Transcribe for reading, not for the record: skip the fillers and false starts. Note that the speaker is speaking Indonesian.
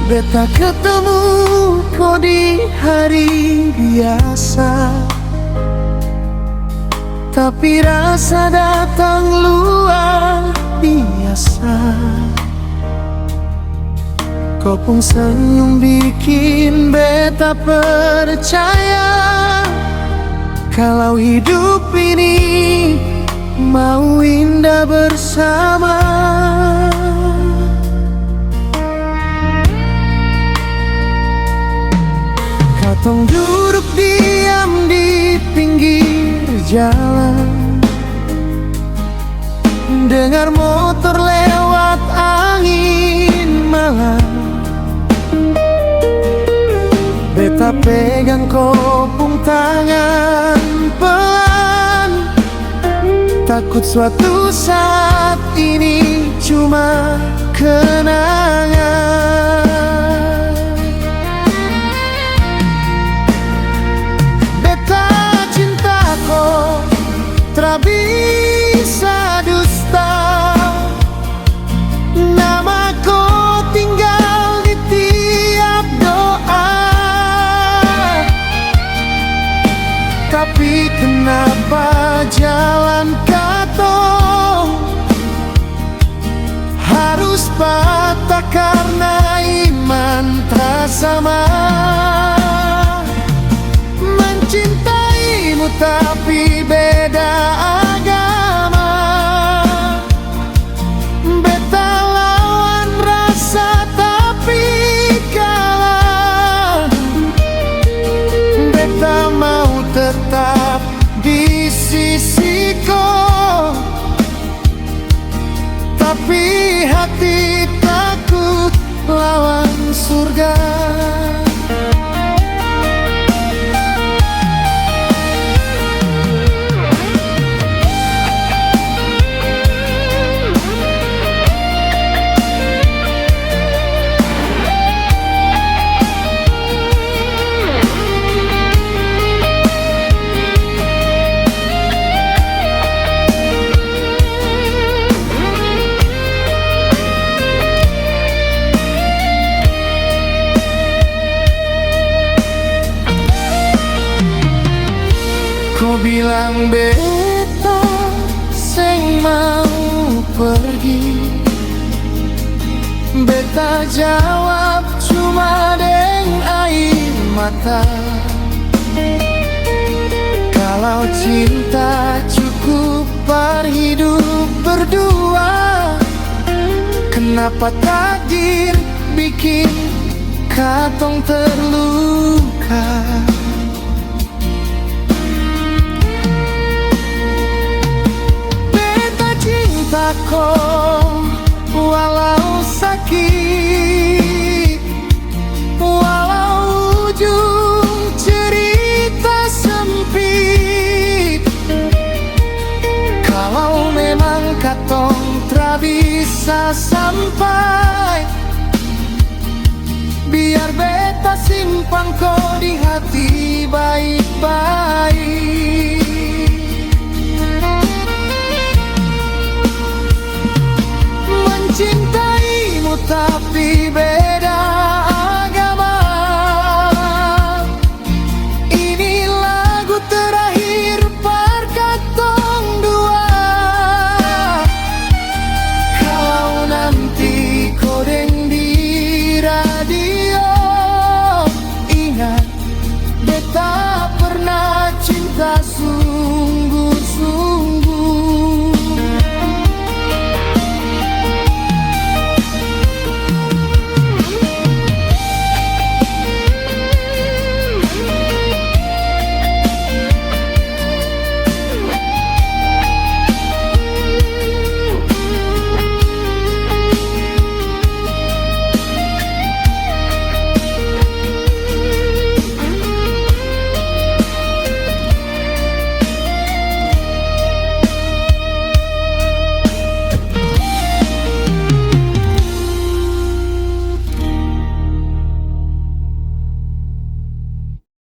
Beta ketemu kau di hari biasa, tapi rasa datang luar biasa. Kau pun senyum bikin beta percaya kalau hidup ini mau indah bersama. Katong duduk diam di pinggir jalan, dengar motor lewat angin malam. Beta pegang kopung tangan pelan, takut suatu saat ini cuma kenangan. Beta cinta kau tak bisa dusta, nama kau tinggal di tiap doa. Tapi kenapa jalan katong harus patah karena iman tak sama? Mencintaimu tapi beda agama, beta lawan rasa tapi kalah. Beta mau tetap di sisiku, tapi hati takut lawan surga. Kau bilang beta seng mau pergi, beta jawab cuma deng air mata. Kalau cinta cukup berhidup berdua, kenapa takdir bikin katong terluka? Kau walau sakit, walau ujung cerita sempit, kalau memang katong tak bisa sampai, biar beta simpan kau di hati baik-baik. Mencintaimu tapi beda